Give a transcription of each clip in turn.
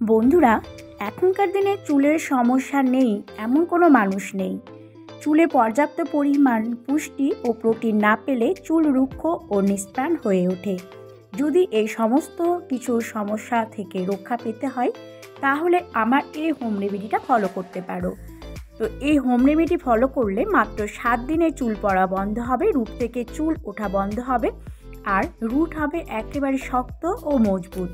বন্ধুরা, এখনকার দিনে চুলের সমস্যা নেই এমন কোনো মানুষ নেই। চুলে পর্যাপ্ত পরিমাণ পুষ্টি ও প্রোটিন না পেলে চুল রুক্ষ ও নিস্প্রাণ হয়ে ওঠে। যদি এই সমস্ত কিছু সমস্যা থেকে রক্ষা পেতে হয় তাহলে আমার এই হোম রেমেডিটা ফলো করতে পারো। তো এই হোম রেমেডি ফলো করলে মাত্র 7 দিনে চুল পড়া বন্ধ হবে, রুট থেকে চুল ওঠা বন্ধ হবে, আর রুট হবে একেবারে শক্ত ও মজবুত।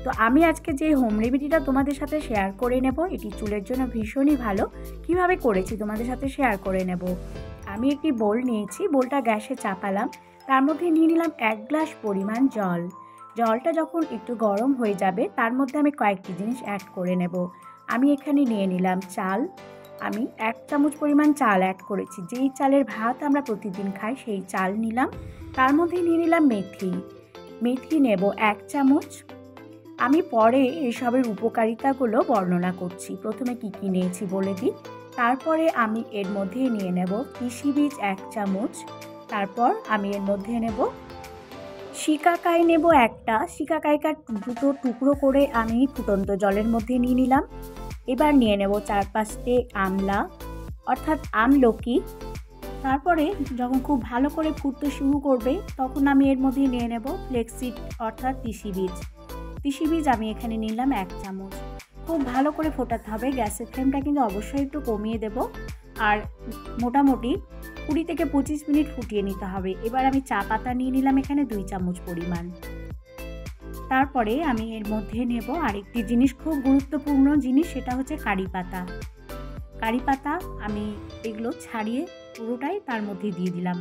তো আমি আজকে যে হোম রেমেডিটা তোমাদের সাথে শেয়ার করে নেব, এটি চুলের জন্য ভীষণই ভালো। কিভাবে করেছি তোমাদের সাথে শেয়ার করে নেব। আমি একটি বোল নিয়েছি, বোলটা গ্যাসে চাপালাম, তার মধ্যে নিয়ে নিলাম 1 গ্লাস পরিমাণ জল। জলটা যখন একটু গরম হয়ে যাবে তার মধ্যে আমি কয়েকটি জিনিস অ্যাড করে নেব। আমি এখানে নিয়ে নিলাম চাল, আমি 1 চামচ পরিমাণ চাল অ্যাড করেছি। যেই চালের ভাত আমরা প্রতিদিন খাই সেই চাল নিলাম। তার মধ্যে নিয়ে নিলাম মেথি নেব 1 চামচ। আমি পরে এসবের উপকারিতাগুলো বর্ণনা করছি। প্রথমে কি নিয়েছি বলে দিই। তারপরে আমি এর মধ্যে নিয়ে নেব তিসি বীজ 1 চামচ। তারপর আমি এর মধ্যে নেব শিকাকাই নেব একটা। শিকাকাইটা দুটো টুকরো করে আমি ফুটন্ত জলের মধ্যে নিয়ে নিলাম। এবার নিয়ে নেব 4-5টে আমলা অর্থাৎ আমলকি। তারপরে যখন খুব ভালো করে ফুটতে শুরু করবে তখন আমি এর মধ্যে নিয়ে নেব ফ্লেক্সিড অর্থাৎ তিসি বীজ আমি এখানে নিলাম 1 চামচ। খুব ভালো করে ফোটাতে হবে। গ্যাসের ফ্লেমটা কিন্তু অবশ্যই একটু কমিয়ে দেব, আর মোটামুটি 20 থেকে 25 মিনিট ফুটিয়ে নিতে হবে। এবার আমি চা পাতা নিয়ে নিলাম এখানে 2 চামচ পরিমাণ। তারপরে আমি এর মধ্যে নেব আরেকটি জিনিস, খুব গুরুত্বপূর্ণ জিনিস, সেটা হচ্ছে কারি পাতা। আমি এগুলো ছাড়িয়ে পুরোটাই তার মধ্যে দিয়ে দিলাম।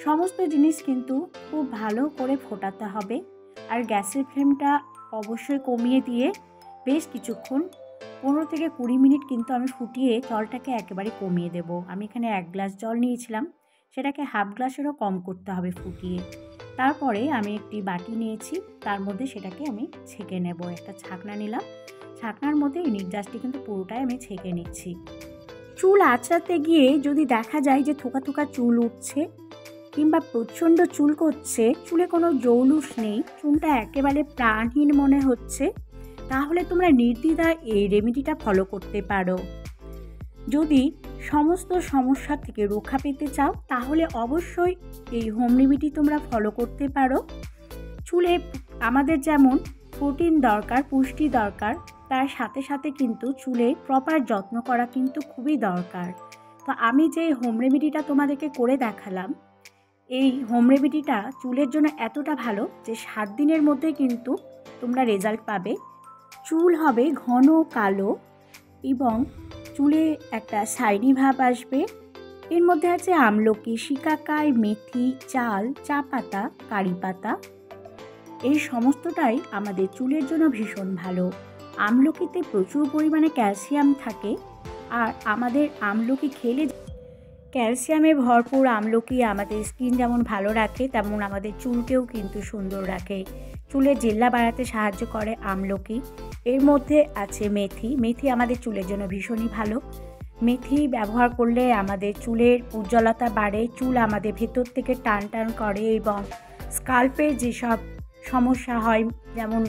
সমস্ত জিনিস কিন্তু খুব ভালো করে ফোটাতে হবে, আর গ্যাসের ফ্লেমটা অবশ্যই কমিয়ে দিয়ে বেশ কিছুক্ষণ 15 থেকে 20 মিনিট কিন্তু আমি ফুটিয়ে জলটাকে একেবারে কমিয়ে দেব। আমি এখানে 1 গ্লাস জল নিয়েছিলাম, সেটাকে হাফ গ্লাসেরও কম করতে হবে ফুটিয়ে। তারপরে আমি একটি বাটি নিয়েছি, তার মধ্যে সেটাকে আমি ছেঁকে নেব। একটা ছাঁকনা নিলাম, ছাঁকনার মধ্যে এই নির্যাসটি কিন্তু পুরোটাই আমি ছেঁকে নিচ্ছি। চুল আঁচড়াতে গিয়ে যদি দেখা যায় যে থোকা থোকা চুল উঠছে কিংবা প্রচণ্ড চুল করছে, চুলে কোনো জৌলুস নেই, চুলটা একেবারে প্রাণহীন মনে হচ্ছে, তাহলে তোমরা নির্দ্বিধায় এই রেমেডিটা ফলো করতে পারো। যদি সমস্ত সমস্যা থেকে রক্ষা পেতে চাও তাহলে অবশ্যই এই হোম রেমেডি তোমরা ফলো করতে পারো। চুলে আমাদের যেমন প্রোটিন দরকার, পুষ্টি দরকার, তার সাথে সাথে কিন্তু চুলে প্রপার যত্ন করা কিন্তু খুবই দরকার। তো আমি যে হোম রেমেডিটা তোমাদেরকে করে দেখালাম, এই হোম রেমেডিটা চুলের জন্য এতটা ভালো যে 7 দিনের মধ্যে কিন্তু তোমরা রেজাল্ট পাবে। চুল হবে ঘন কালো এবং চুলে একটা শাইনি ভাব আসবে। এর মধ্যে আছে আমলকি, শিকাকাই, মেথি, চাল, চা পাতা, কারি পাতা। এই সমস্তটাই আমাদের চুলের জন্য ভীষণ ভালো। আমলকিতে প্রচুর পরিমাণে ক্যালসিয়াম থাকে, আর আমাদের আমলকি খেলে ক্যালসিয়ামে ভরপুর আমলকি আমাদের স্কিন যেমন ভালো রাখে তেমন আমাদের চুলকেও কিন্তু সুন্দর রাখে। চুলের জেল্লা বাড়াতে সাহায্য করে আমলকি। এর মধ্যে আছে মেথি আমাদের চুলের জন্য ভীষণই ভালো। মেথি ব্যবহার করলে আমাদের চুলের উজ্জ্বলতা বাড়ে, চুল আমাদের ভেতর থেকে টান করে এবং স্কাল্পের যেসব সমস্যা হয় যেমন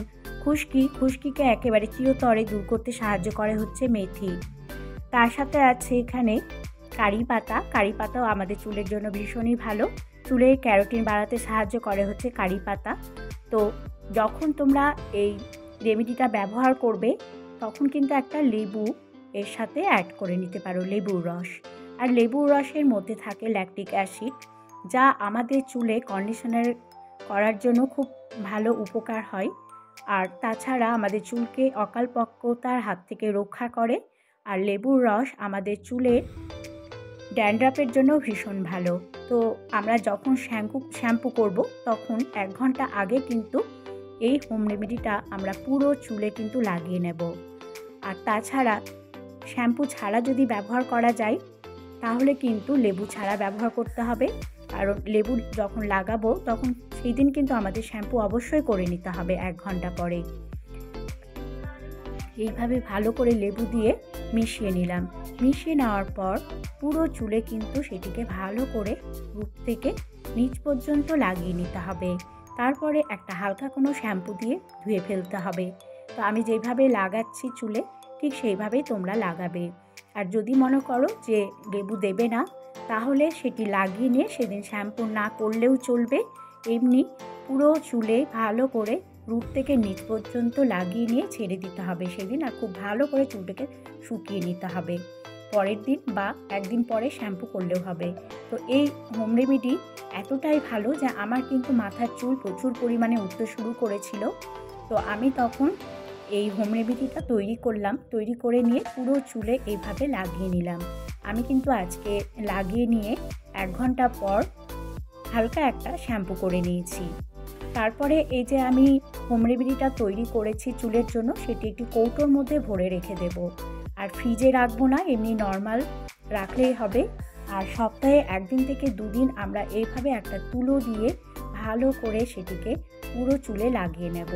খুশকিকে একেবারে চিরতরে দূর করতে সাহায্য করে হচ্ছে মেথি। তার সাথে আছে এখানে কারি পাতাও আমাদের চুলের জন্য ভীষণই ভালো। চুলের ক্যারোটিন বাড়াতে সাহায্য করে হচ্ছে কারি পাতা। তো যখন তোমরা এই রেমেডিটা ব্যবহার করবে তখন কিন্তু একটা লেবু এর সাথে অ্যাড করে নিতে পারো, লেবুর রস। আর লেবুর রসের মধ্যে থাকে ল্যাকটিক অ্যাসিড, যা আমাদের চুলে কন্ডিশনার করার জন্য খুব ভালো উপকার হয়। আর তাছাড়া আমাদের চুলকে অকালপক্বতার হাত থেকে রক্ষা করে। আর লেবুর রস আমাদের চুলের ড্যান্ড্রাফের জন্য ভীষণ ভালো। তো আমরা যখন শ্যাম্পু করব তখন 1 ঘন্টা আগে কিন্তু এই হোম রেমেডিটা আমরা পুরো চুলে কিন্তু লাগিয়ে নেব। আর তাছাড়া শ্যাম্পু ছাড়া যদি ব্যবহার করা যায় তাহলে কিন্তু লেবু ছাড়া ব্যবহার করতে হবে, কারণ লেবু যখন লাগাবো তখন সেই দিন কিন্তু আমাদের শ্যাম্পু অবশ্যই করে নিতে হবে 1 ঘন্টা পরে। এইভাবে ভালো করে লেবু দিয়ে মিশিয়ে নিলাম। মিশিয়ে নেওয়ার পর পুরো চুলে কিন্তু সেটিকে ভালো করে রূপ থেকে নিচ পর্যন্ত লাগিয়ে নিতে হবে। তারপরে একটা হালকা কোনো শ্যাম্পু দিয়ে ধুয়ে ফেলতে হবে। তো আমি যেভাবে লাগাচ্ছি চুলে ঠিক সেইভাবেই তোমরা লাগাবে। আর যদি মনে করো যে লেবু দেবে না, তাহলে সেটি লাগিয়ে নিয়ে সেদিন শ্যাম্পু না করলেও চলবে। এমনি পুরো চুলে ভালো করে রুট থেকে নিচ পর্যন্ত লাগিয়ে নিয়ে ছেড়ে দিতে হবে সেদিন। আর খুব ভালো করে চুলটাকে শুকিয়ে নিতে হবে। পরের দিন বা একদিন পরে শ্যাম্পু করলেও হবে। তো এই হোম রেমেডি এতটাই ভালো যে আমার কিন্তু মাথার চুল প্রচুর পরিমাণে উঠতে শুরু করেছিল। তো আমি তখন এই হোম রেমেডিটা তৈরি করলাম। তৈরি করে নিয়ে পুরো চুলে এইভাবে লাগিয়ে নিলাম। আমি কিন্তু আজকে লাগিয়ে নিয়ে 1 ঘন্টা পর হালকা একটা শ্যাম্পু করে নিয়েছি। তারপরে এই যে আমি হোম রেমেডিটা তৈরি করেছি চুলের জন্য, সেটি একটি কৌটোর মধ্যে ভরে রেখে দেব। আর ফ্রিজে রাখবো না, এমনি নর্মাল রাখলেই হবে। আর সপ্তাহে 1 দিন থেকে 2 দিন আমরা এইভাবে একটা তুলো দিয়ে ভালো করে সেটিকে পুরো চুলে লাগিয়ে নেব।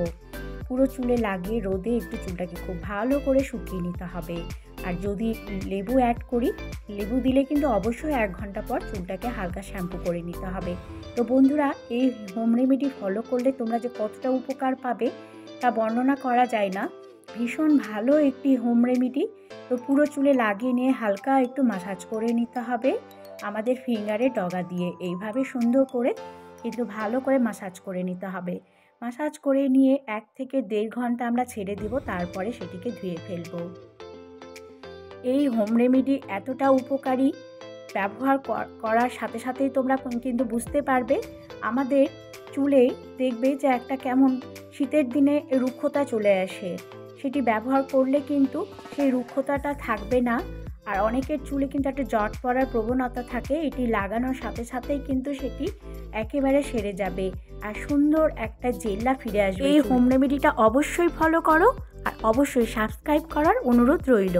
পুরো চুলে লাগিয়ে রোদে একটু চুলটাকে খুব ভালো করে শুকিয়ে নিতে হবে। আর যদি লেবু অ্যাড করি, লেবু দিলে কিন্তু অবশ্যই 1 ঘন্টা পর চুলটাকে হালকা শ্যাম্পু করে নিতে হবে। তো বন্ধুরা, এই হোম রেমেডি ফলো করলে তোমরা যে কতটা উপকার পাবে তা বর্ণনা করা যায় না। ভীষণ ভালো একটি হোম রেমেডি। তো পুরো চুলে লাগিয়ে নিয়ে হালকা একটু মাসাজ করে নিতে হবে আমাদের ফিঙ্গারের ডগা দিয়ে। এইভাবে সুন্দর করে কিন্তু ভালো করে মাসাজ করে নিতে হবে। মাসাজ করে নিয়ে 1 থেকে 1.5 ঘন্টা আমরা ছেড়ে দিব, তারপরে সেটিকে ধুয়ে ফেলব। এই হোম রেমেডি এতটা উপকারী, ব্যবহার করার সাথে সাথেই তোমরা কিন্তু বুঝতে পারবে আমাদের চুলে দেখবে যে একটা কেমন শীতের দিনে রুক্ষতা চলে আসে। সেটি ব্যবহার করলে কিন্তু সেই রুক্ষতাটা থাকবে না। আর অনেকের চুলে কিন্তু একটা জট পড়ার প্রবণতা থাকে, এটি লাগানোর সাথে সাথেই কিন্তু সেটি একেবারে সেরে যাবে আর সুন্দর একটা জেল্লা ফিরে আসবে। এই হোম রেমেডিটা অবশ্যই ফলো করো আর অবশ্যই সাবস্ক্রাইব করার অনুরোধ রইল।